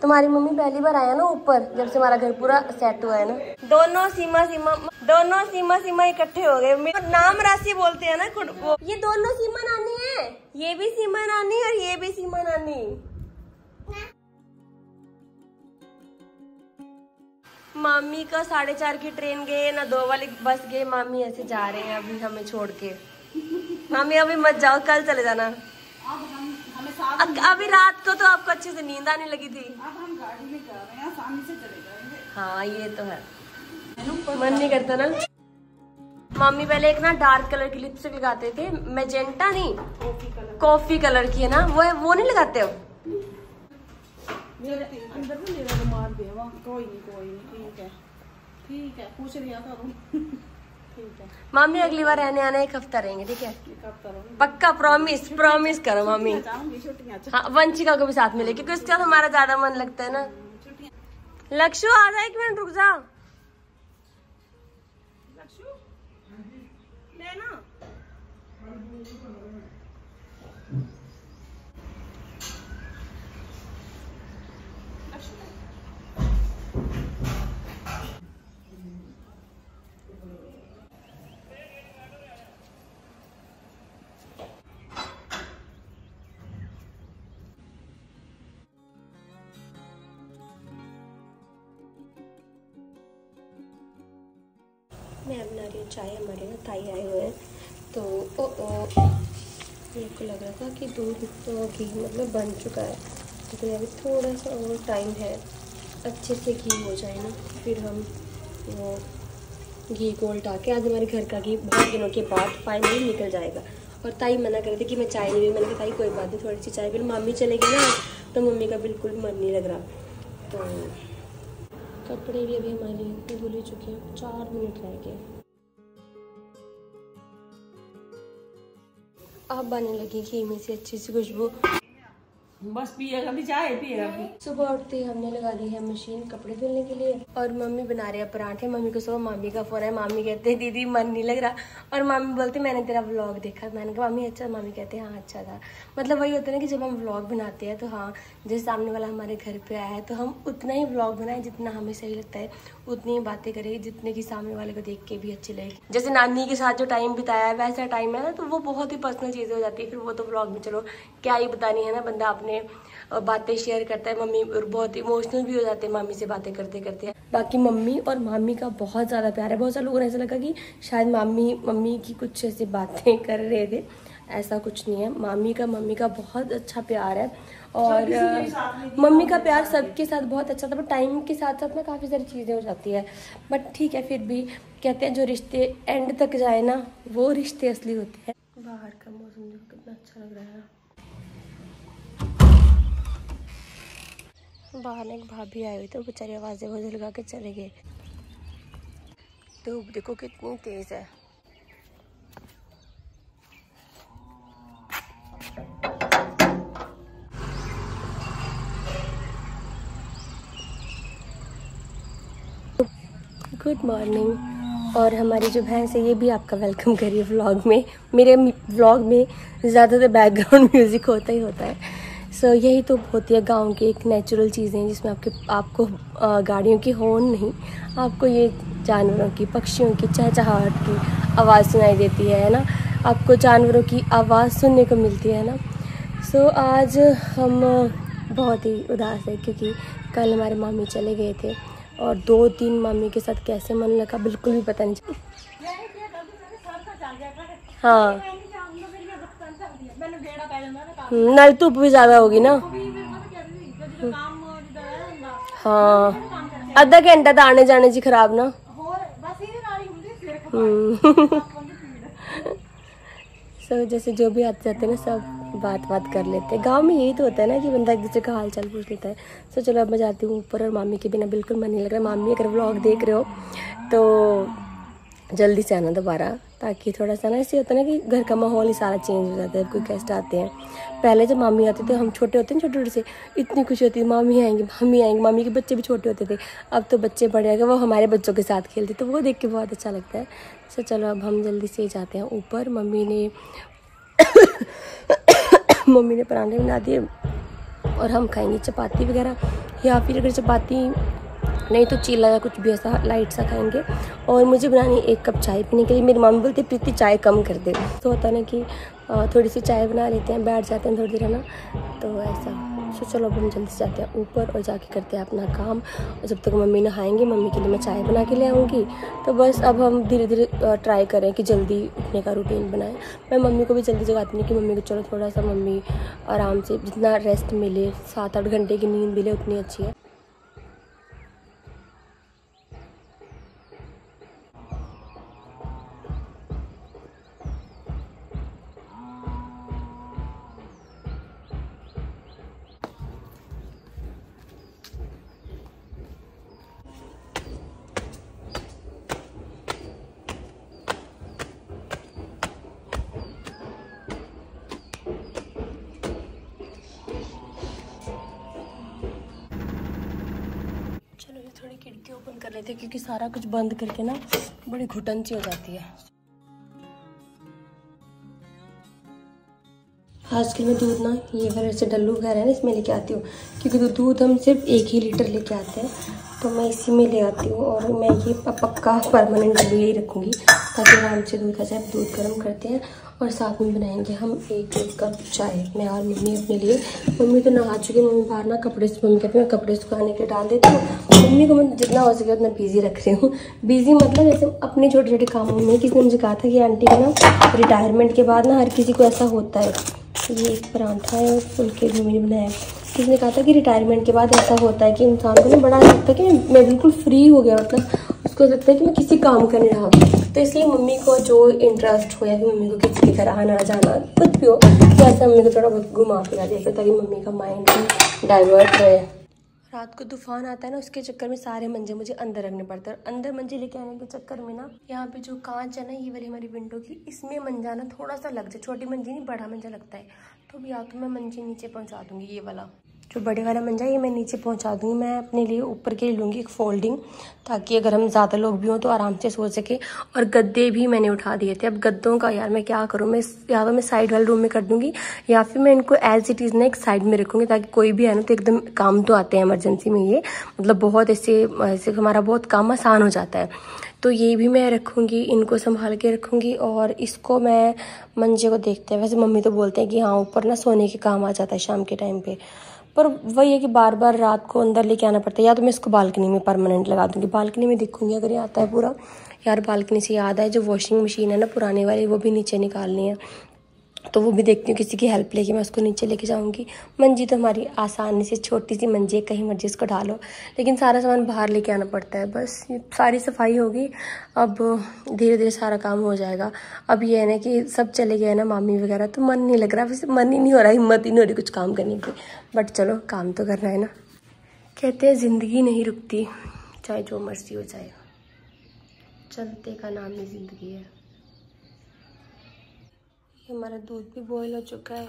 तुम्हारी मम्मी पहली बार आया ना ऊपर, जब से हमारा घर पूरा सेट हुआ है ना। दोनों सीमा इकट्ठे हो गए। नाम राशि बोलते हैं ना खुद को। ये दोनों सीमा नानी है, ये भी सीमा नानी और ये भी सीमा नानी। मामी का 4:30 की ट्रेन गए ना, 2 वाली बस गए। मामी ऐसे जा रहे हैं अभी हमें छोड़ के। मामी अभी मत जाओ, कल चले जाना। अभी रात को तो आपको अच्छे से नींद आने लगी थी। अब हम गाड़ी में जा रहे हैं, आसानी से चले जाएंगे। हाँ ये तो है, मन नहीं करता ना। मम्मी पहले एक ना डार्क कलर की लिपस्टिक लगाते थे, मैजेंटा नहीं कॉफी कलर की है ना, वो नहीं लगाते हो। अंदर में मेरा रुमाल दे, कोई नहीं ठीक है पूछ लिया था ठीक है। मामी अगली बार रहने आना, 1 हफ्ता रहेंगे, ठीक है? पक्का प्रॉमिस करो मामी। हाँ वंशिका को भी साथ में ले, क्योंकि उसके साथ हमारा ज्यादा मन लगता है ना। लक्षु आ जाए, 1 मिनट रुक जा। लेना मैं बना रही हूँ चाय। हमारे ना ताई आए हुए हैं, तो मेरे को लग रहा था कि दूध तो घी मतलब बन चुका है, लेकिन अभी थोड़ा सा और टाइम है। अच्छे से घी हो जाए ना, फिर हम वो घी को उल्टा के, आज हमारे घर का घी बहुत दिनों के बाद फाइनली निकल जाएगा। और ताई मना कर रही थी कि मैं चाय नहीं पी। मैंने कहा ताई कोई बात नहीं, थोड़ी सी चाय। फिर मामी चले गई ना, तो मम्मी का बिल्कुल मन नहीं लग रहा। तो कपड़े भी अभी हमारे धुल ही चुके हैं, 4 मिनट रह गए। अब आने लगी घी में से अच्छी सी खुशबू। बस पिएगा भी, चाय पिएगा भी। सुबह उठते ही हमने लगा दी है मशीन कपड़े धुलने के लिए, और मम्मी बना रहे हैं पराठे। मम्मी को सुबह मामी का फोन है, मामी कहते हैं दीदी मन नहीं लग रहा, और मामी बोलते मैंने तेरा व्लॉग देखा। मैंने कहा मामी अच्छा? मामी कहते हैं हाँ अच्छा था। मतलब वही होता है ना कि जब हम व्लॉग बनाते हैं तो हाँ, जैसे सामने वाला हमारे घर पे आया है तो हम उतना ही व्लॉग बनाए जितना हमें सही लगता है, उतनी ही बातें करें जितने की सामने वाले को देख के भी अच्छी लगेगी। जैसे नानी के साथ जो टाइम बिताया है वैसा टाइम है ना, तो वो बहुत ही पर्सनल चीजें हो जाती है। फिर वो तो व्लॉग में चलो क्या ही बतानी है ना, बंदा अपने बातें शेयर करता है। मम्मी बहुत इमोशनल भी हो जाते हैं मामी से बातें करते करते। बाकी मम्मी और मामी का बहुत ज़्यादा प्यार है। बहुत सारे लोगों ने ऐसा लगा कि शायद मम्मी की कुछ ऐसी बातें कर रहे थे, ऐसा कुछ नहीं है। मम्मी का बहुत अच्छा प्यार है, और मम्मी का प्यार सबके साथ बहुत अच्छा था। बट टाइम के साथ साथ ना काफ़ी सारी चीज़ें हो जाती है, बट ठीक है। फिर भी कहते हैं जो रिश्ते एंड तक जाए ना, वो रिश्ते असली होते हैं। बाहर का मौसम देखो कितना अच्छा लग रहा है। बाहर एक भाभी आई हुई, तो बेचारी आवाज़ें वजह लगा के चले गए। धूप देखो कितनी तेज है। Good morning. और हमारी जो भैंस है ये भी आपका वेलकम करिए व्लॉग में। मेरे व्लॉग में ज़्यादातर बैकग्राउंड म्यूज़िक होता ही होता है। सो यही तो होती है गांव की एक नेचुरल चीज़ें, जिसमें आपको गाड़ियों की हॉर्न नहीं, आपको ये जानवरों की, पक्षियों की चहचहाहट की आवाज़ सुनाई देती है ना, आपको जानवरों की आवाज़ सुनने को मिलती है ना। सो आज हम बहुत ही उदास है, क्योंकि कल हमारे मामी चले गए थे, और 2 दिन मामी के साथ कैसे मन लगा बिल्कुल भी पता नहीं चला। हाँ नहीं, धूप भी ज़्यादा होगी ना। हाँ आधा घंटा तो आने जाने से खराब ना। सो जैसे जो भी आते जाते हैं ना, सब बात कर लेते हैं। गांव में यही तो होता है ना कि बंदा एक दूसरे का हाल चाल पूछ लेता है। सो चलो अब मैं जाती हूँ ऊपर, और मामी के बिना बिल्कुल मन नहीं लग रहा। मामी अगर व्लॉग देख रहे हो तो जल्दी से आना दोबारा, ताकि थोड़ा सा ना ऐसे होता है ना कि घर का माहौल ही सारा चेंज हो जाता है। कोई गेस्ट आते हैं, पहले जब मामी आते थे, हम छोटे होते हैं छोटे से, इतनी खुशी होती थी मामी आएंगे। मामी के बच्चे भी छोटे होते थे, अब तो बच्चे बड़े आ गए, वो हमारे बच्चों के साथ खेलते, तो वो देख के बहुत अच्छा लगता है। सो चलो अब हम जल्दी से जाते हैं ऊपर। मम्मी ने पराठे बना दिए, और हम खाएंगे चपाती वगैरह, या फिर अगर चपाती नहीं तो चीला या कुछ भी ऐसा लाइट सा खाएंगे। और मुझे बनानी 1 कप चाय पीने के लिए। मेरी मम्मी बोलती है प्रीति चाय कम कर दे। तो होता ना कि थोड़ी सी चाय बना लेते हैं, बैठ जाते हैं थोड़ी देर है ना, तो ऐसा। तो चलो अब हम जल्दी से जाते हैं ऊपर और जाके करते हैं अपना काम। और जब तक मम्मी नहाएंगे, मम्मी के लिए मैं चाय बना के ले आऊँगी। तो बस अब हम धीरे धीरे ट्राई करें कि जल्दी उठने का रूटीन बनाएं। मैं मम्मी को भी जल्दी जगाती हूँ कि मम्मी को चलो थोड़ा सा मम्मी आराम से, जितना रेस्ट मिले, 7-8 घंटे की नींद मिले उतनी अच्छी है। थोड़ी खिड़की ओपन कर लेते हैं क्योंकि सारा कुछ बंद करके ना बड़ी घुटन सी हो जाती है। आजकल मैं दूध ना ये वाले से डल्लू वगैरह है ना इसमें लेके आती हूँ, क्योंकि दूध हम सिर्फ 1 ही लीटर लेके आते हैं, तो मैं इसी में ले आती हूँ। और मैं ये पक्का परमानेंट डल्लू यही रखूँगी ताकि आराम से दूध आ जाए। दूध गर्म करते हैं और साथ में बनाएंगे हम 1 कप चाय, मैं और मम्मी अपने लिए। मम्मी तो नहा चुकी है, मम्मी बाहर ना कपड़े, मम्मी कहती है मैं कपड़े सुखाने के लिए डाल देती हूँ। मम्मी को मैं जितना हो सके उतना बिजी रख रही हूँ। बिजी मतलब जैसे अपने छोटे छोटे कामों में। किसी ने मुझे कहा था कि आंटी को ना रिटायरमेंट के बाद ना हर किसी को ऐसा होता है। ये एक परांठा है और फुलके भी मैंने बनाया। किसी ने कहा था कि रिटायरमेंट के बाद ऐसा होता है कि इंसान को ना बड़ा लगता है कि मैं बिल्कुल फ्री हो गया, मतलब उसको लगता है कि मैं किसी काम का नहीं रहा। तो इसलिए मम्मी को जो इंटरेस्ट हो या फिर मम्मी को किसी के घर आना जाना कुछ भी हो, तो ऐसा मम्मी को थोड़ा बहुत घुमा फिरा देते ताकि मम्मी का माइंड भी डाइवर्ट रहे। रात को तूफान आता है ना, उसके चक्कर में सारे मंजे मुझे अंदर रखने पड़ते हैं। अंदर मंजे लेके आने के चक्कर में ना यहाँ पे जो कांच है ना, ये वाली हमारी विंडो की, इसमें मंजा ना थोड़ा सा लग जाए। छोटी मंजी नहीं, बड़ा मंजा लगता है। तो या तो मैं मंजे नीचे पहुँचा दूँगी, ये वाला जो बड़े वाला मंजा है ये मैं नीचे पहुँचा दूँगी। मैं अपने लिए ऊपर के लिए लूँगी एक फोल्डिंग, ताकि अगर हम ज़्यादा लोग भी हों तो आराम से सो सके। और गद्दे भी मैंने उठा दिए थे। अब गद्दों का यार मैं क्या करूँ, मैं या तो मैं साइड वाले रूम में कर दूँगी या फिर मैं इनको एज इट इज़ ना एक साइड में रखूँगी, ताकि कोई भी है ना तो एकदम काम तो आते हैं इमरजेंसी में। ये मतलब बहुत ऐसे हमारा बहुत काम आसान हो जाता है। तो ये भी मैं रखूँगी, इनको संभाल के रखूँगी। और इसको मैं मंजे को देखते हैं, वैसे मम्मी तो बोलते हैं कि हाँ ऊपर ना सोने के काम आ जाता है शाम के टाइम पे, पर वही है कि बार बार रात को अंदर लेके आना पड़ता है। या तो मैं इसको बालकनी में परमानेंट लगा दूँगी, बालकनी में देखूँगी अगर ये आता है पूरा। यार बालकनी से याद है, जो वॉशिंग मशीन है ना पुराने वाली, वो भी नीचे निकालनी है, तो वो भी देखती हूँ किसी की हेल्प लेके मैं उसको नीचे लेके जाऊँगी। मंजी तो हमारी आसानी से, छोटी सी मंजी है, कहीं मर्जी इसको डालो, लेकिन सारा सामान बाहर लेके आना पड़ता है। बस सारी सफाई होगी, अब धीरे धीरे सारा काम हो जाएगा। अब ये है ना कि सब चले गए ना मामी वगैरह, तो मन नहीं लग रहा, वैसे मन ही नहीं हो रहा, हिम्मत ही नहीं हो रही कुछ काम करने की। बट चलो काम तो करना है ना। कहते हैं ज़िंदगी नहीं रुकती, चाहे जो मर्जी हो जाए, चलते का नाम ही ज़िंदगी है। हमारा दूध भी बॉयल हो चुका है।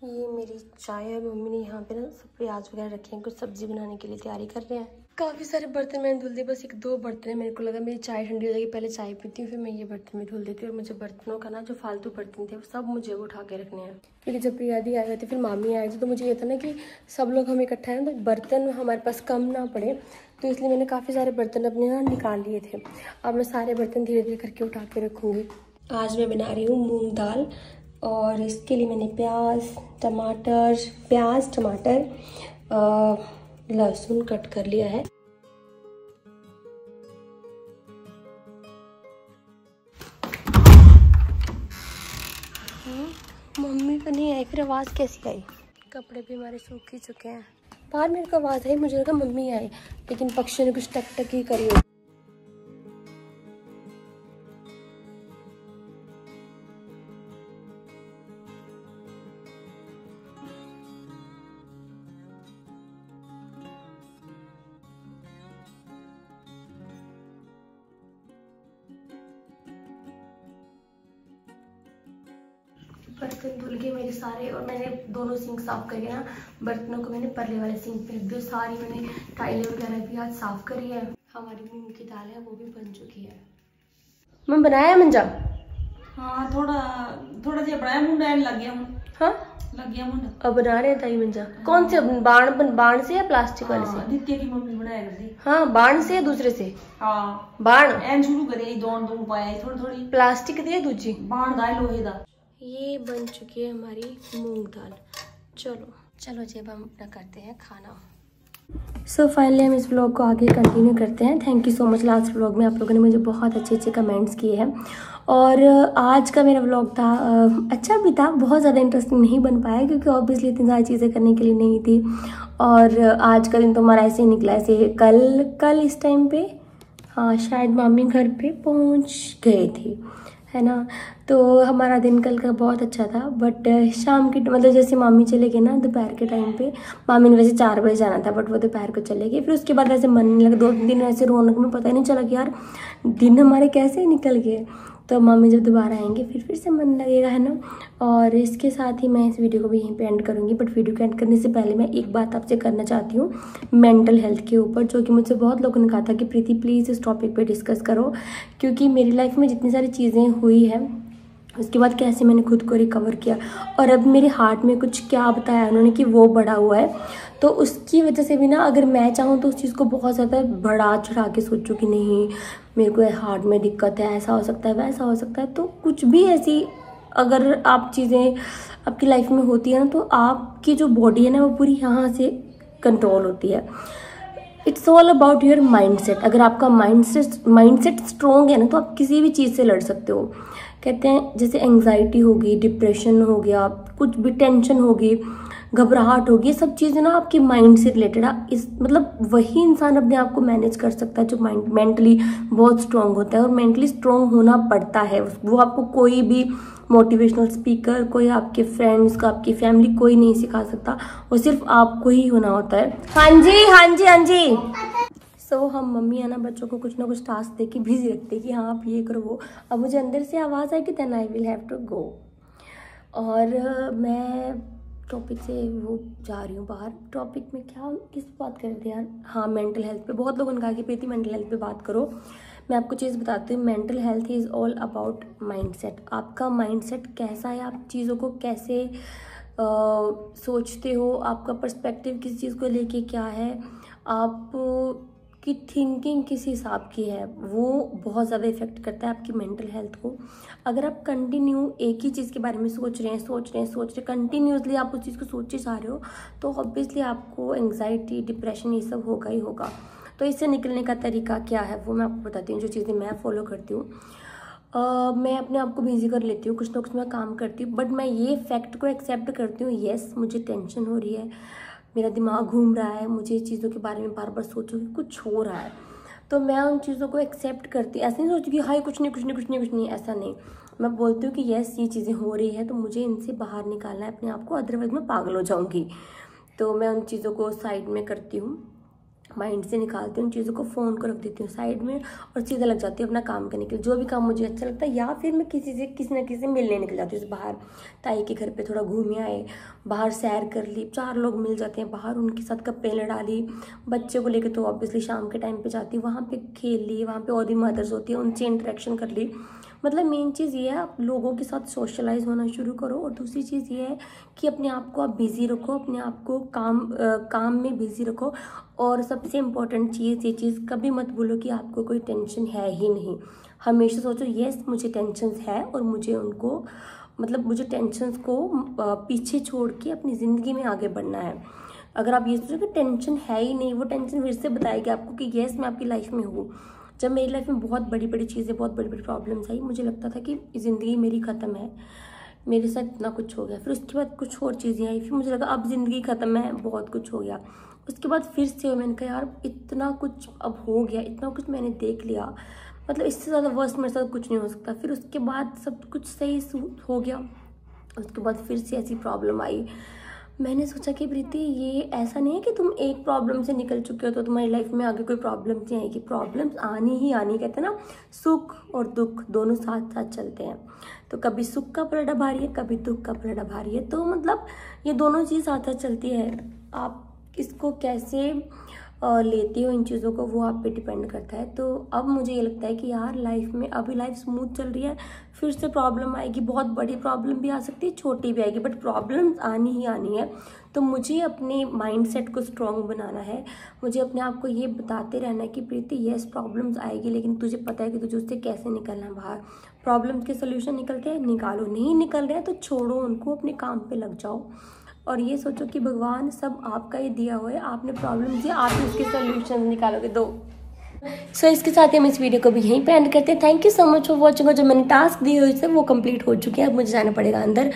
ये मेरी चाय है, मम्मी ने यहाँ पे ना सब प्याज वगैरह रखे हैं, कुछ सब्जी बनाने के लिए तैयारी कर रहे हैं। काफ़ी सारे बर्तन मैंने धुल दिए, बस 1-2 बर्तन है। मेरे को लगा मेरी चाय ठंडी हो जाएगी, पहले चाय पीती हूँ फिर मैं ये बर्तन भी धुल देती हूँ। और मुझे बर्तनों का ना जो फालतू बर्तन थे वो सब मुझे उठा के रखने हैं, क्योंकि जब प्रिया दी आए हुए थे फिर मामी आए थे, तो मुझे ये था ना कि सब लोग हम इकट्ठा है ना, तो बर्तन हमारे पास कम ना पड़े, तो इसलिए मैंने काफ़ी सारे बर्तन अपने ना निकाल लिए थे। अब मैं सारे बर्तन धीरे धीरे करके उठा के रखूँगी। आज मैं बना रही हूँ मूँग दाल, और इसके लिए मैंने प्याज टमाटर लहसुन कट कर लिया है। मम्मी का नहीं आई, फिर आवाज़ कैसी आई? कपड़े भी हमारे सूख ही चुके हैं। बाहर मेरे को आवाज़ आई, मुझे लगा मम्मी आई, लेकिन पक्षी ने कुछ टक टक ही करी हो। बर्तन धुल गए मेरे सारे, और मैंने दोनों सिंक साफ करके ना बर्तनों को मैंने परले वाले सिंक पे रख दिया। सारी मैंने टाइलें वगैरह भी आज साफ करी है। हमारी मूंग की दाल है वो भी बन चुकी है। मैं बनाया मंजा, हाँ थोड़ा थोड़ा जिहा बनाया, मुंह डैन लग गया हूँ। हाँ लग गया मुंडा। अब बना रहे हैं ताई मंजा। कौन से बाण से या प्लास्टिक वाले से? नित्य की मम्मी बनाया करती। हाँ बाण से या दूसरे से? हाँ बाण एन शुरू करे दोन पाया थोड़ी थोड़ी। प्लास्टिक दी है दूजी बाण गाय लोहे दा। ये बन चुकी है हमारी मूंग दाल। चलो जी अब हम अपना करते हैं खाना। सो फाइनली हम इस व्लॉग को आगे कंटिन्यू करते हैं। Thank you so much. Last vlog में आप लोगों ने मुझे बहुत अच्छे अच्छे कमेंट्स किए हैं और आज का मेरा व्लॉग था अच्छा भी था, बहुत ज़्यादा इंटरेस्टिंग नहीं बन पाया क्योंकि ऑब्वियसली इतनी सारी चीज़ें करने के लिए नहीं थी। और आज का दिन तो हमारा ऐसे ही निकला, ऐसे कल इस टाइम पे हाँ शायद मामी घर पे पहुंच गए थे, है ना। तो हमारा दिन कल का बहुत अच्छा था। बट शाम की मतलब जैसे मामी चले गए ना दोपहर के टाइम पे, मामी ने वैसे 4 बजे जाना था बट वो दोपहर को चले गए। फिर उसके बाद ऐसे मन नहीं लगा, 2 दिन ऐसे रौनक में पता ही नहीं चला कि यार दिन हमारे कैसे निकल गए। तो मम्मी जब दोबारा आएंगे फिर से मन लगेगा, है ना। और इसके साथ ही मैं इस वीडियो को भी यहीं पे एंड करूँगी। बट वीडियो को एंड करने से पहले मैं एक बात आपसे करना चाहती हूँ मेंटल हेल्थ के ऊपर, जो कि मुझसे बहुत लोगों ने कहा था कि प्रीति प्लीज़ इस टॉपिक पे डिस्कस करो, क्योंकि मेरी लाइफ में जितनी सारी चीज़ें हुई हैं उसके बाद कैसे मैंने खुद को रिकवर किया और अब मेरे हार्ट में कुछ क्या बताया उन्होंने कि वो बढ़ा हुआ है। तो उसकी वजह से भी ना अगर मैं चाहूँ तो उस चीज़ को बहुत ज़्यादा बढ़ा चढ़ा के सोचूँ कि नहीं मेरे को हार्ट में दिक्कत है, ऐसा हो सकता है वैसा हो सकता है। तो कुछ भी ऐसी अगर आप चीज़ें आपकी लाइफ में होती है ना तो आपकी जो बॉडी है ना वो पूरी यहाँ से कंट्रोल होती है। It's all about your mindset. अगर आपका माइंडसेट स्ट्रॉन्ग है ना तो आप किसी भी चीज़ से लड़ सकते हो। कहते हैं जैसे एंग्जाइटी होगी, डिप्रेशन हो गया, कुछ भी टेंशन होगी, घबराहट होगी, सब चीज़ें ना आपके माइंड से रिलेटेड है। इस मतलब वही इंसान अपने आप को मैनेज कर सकता है जो मेंटली बहुत स्ट्रांग होता है। और मेंटली स्ट्रांग होना पड़ता है, वो आपको कोई भी मोटिवेशनल स्पीकर, कोई आपके फ्रेंड्स का, आपकी फैमिली कोई नहीं सिखा सकता, वो सिर्फ आपको ही होना होता है। हाँ जी हाँ जी हाँ जी। सो हम मम्मी है ना बच्चों को कुछ ना कुछ टास्क दे के बिजी रखते हैं कि हाँ आप ये करो वो। अब मुझे अंदर से आवाज़ आई कि then I will have to go. और मैं टॉपिक से वो जा रही हूँ बाहर। टॉपिक में क्या किस बात कर रहे थे यार? हाँ मेंटल हेल्थ पे। बहुत लोगों ने कहा कि प्रीति मेंटल हेल्थ पे बात करो। मैं आपको चीज़ बताती हूँ, mental health is all about mindset. आपका माइंडसेट कैसा है, आप चीज़ों को कैसे सोचते हो, आपका पर्सपेक्टिव किसी चीज़ को लेके क्या है, आप की थिंकिंग किस हिसाब की है, वो बहुत ज़्यादा इफेक्ट करता है आपकी मेंटल हेल्थ को। अगर आप कंटिन्यू एक ही चीज़ के बारे में सोच रहे कंटिन्यूसली आप उस चीज़ को सोचे जा रहे हो तो ऑब्वियसली आपको एंग्जाइटी, डिप्रेशन ये सब होगा ही होगा। तो इससे निकलने का तरीका क्या है वो मैं आपको बताती हूँ, जो चीज़ें मैं फॉलो करती हूँ। मैं अपने आप को बिजी कर लेती हूँ, कुछ ना कुछ मैं काम करती हूँ, बट मैं ये फैक्ट को एक्सेप्ट करती हूँ, येस मुझे टेंशन हो रही है, मेरा दिमाग घूम रहा है, मुझे चीज़ों के बारे में बार बार सोचूं कि कुछ हो रहा है, तो मैं उन चीज़ों को एक्सेप्ट करती। ऐसे नहीं सोचती कि हाय कुछ नहीं, ऐसा नहीं। मैं बोलती हूँ कि येस ये चीज़ें हो रही है तो मुझे इनसे बाहर निकालना है अपने आप को, अदरवाइज मैं पागल हो जाऊँगी। तो मैं उन चीज़ों को साइड में करती हूँ, माइंड से निकालती हूँ उन चीज़ों को, फ़ोन को रख देती हूँ साइड में और सीधा लग जाती हूँ अपना काम करने के लिए, जो भी काम मुझे अच्छा लगता है। या फिर मैं किसी ना किसी से मिलने निकल जाती हूँ बाहर, ताई के घर पे थोड़ा घूम आए, बाहर सैर कर ली, 4 लोग मिल जाते हैं बाहर, उनके साथ गप्पे लड़ा ली। बच्चे को लेकर तो ऑब्वियसली शाम के टाइम पे जाती हूँ, वहाँ पे खेल ली, वहाँ पे और भी मदर्स होती है उनसे इंटरेक्शन कर ली। मतलब मेन चीज़ ये है आप लोगों के साथ सोशलाइज होना शुरू करो। और दूसरी चीज़ ये है कि अपने आप को आप बिज़ी रखो, अपने आप को काम में बिज़ी रखो। और सबसे इम्पोर्टेंट चीज़ ये चीज़ कभी मत बोलो कि आपको कोई टेंशन है ही नहीं। हमेशा सोचो येस मुझे टेंशन है और मुझे उनको मुझे टेंशन को पीछे छोड़ के अपनी ज़िंदगी में आगे बढ़ना है। अगर आप ये सोचो कि टेंशन है ही नहीं, वो टेंशन फिर से बताएगी आपको कि येस मैं आपकी लाइफ में हूँ। जब मेरी लाइफ में बहुत बड़ी बड़ी चीज़ें, बहुत बड़ी बड़ी प्रॉब्लम्स आई, मुझे लगता था कि ज़िंदगी मेरी ख़त्म है, मेरे साथ इतना कुछ हो गया। फिर उसके बाद कुछ और चीज़ें आई, फिर मुझे लगा अब ज़िंदगी ख़त्म है, बहुत कुछ हो गया। उसके बाद फिर से मैंने कहा यार इतना कुछ अब हो गया, इतना कुछ मैंने देख लिया, इससे ज़्यादा वर्स्ट मेरे साथ कुछ नहीं हो सकता। फिर उसके बाद सब कुछ सही हो गया। उसके बाद फिर से ऐसी प्रॉब्लम आई। मैंने सोचा कि प्रीति ये ऐसा नहीं है कि तुम एक प्रॉब्लम से निकल चुके हो तो तुम्हारी लाइफ में आगे कोई प्रॉब्लम नहीं आएगी। प्रॉब्लम्स आनी ही आनी, कहते हैं ना सुख और दुख दोनों साथ साथ चलते हैं। तो कभी सुख का पलड़ा भारी है, कभी दुख का पलड़ा भारी है। तो ये दोनों चीज़ साथ साथ चलती है। आप इसको कैसे लेते हो इन चीज़ों को, वो आप पे डिपेंड करता है। तो अब मुझे ये लगता है कि यार लाइफ में अभी लाइफ स्मूथ चल रही है, फिर से प्रॉब्लम आएगी, बहुत बड़ी प्रॉब्लम भी आ सकती है, छोटी भी आएगी, बट प्रॉब्लम आनी ही आनी है। तो मुझे अपने माइंडसेट को स्ट्रॉन्ग बनाना है, मुझे अपने आप को ये बताते रहना है कि प्रीति यस प्रॉब्लम्स आएगी, लेकिन तुझे पता है कि तुझे उससे कैसे निकलना है बाहर। प्रॉब्लम्स के सोल्यूशन निकलते हैं, निकालो, नहीं निकल रहे हैं तो छोड़ो उनको, अपने काम पे लग जाओ और ये सोचो कि भगवान सब आपका ही दिया हुआ है, आपने प्रॉब्लम दिया, आप उसके सोल्यूशन निकालोगे। दो इसके साथ ही हम इस वीडियो को भी यहीं पे एंड करते हैं। Thank you so much for watching. और जो मैंने टास्क दिए हुए थे वो कंप्लीट हो चुके हैं, अब मुझे जाना पड़ेगा अंदर।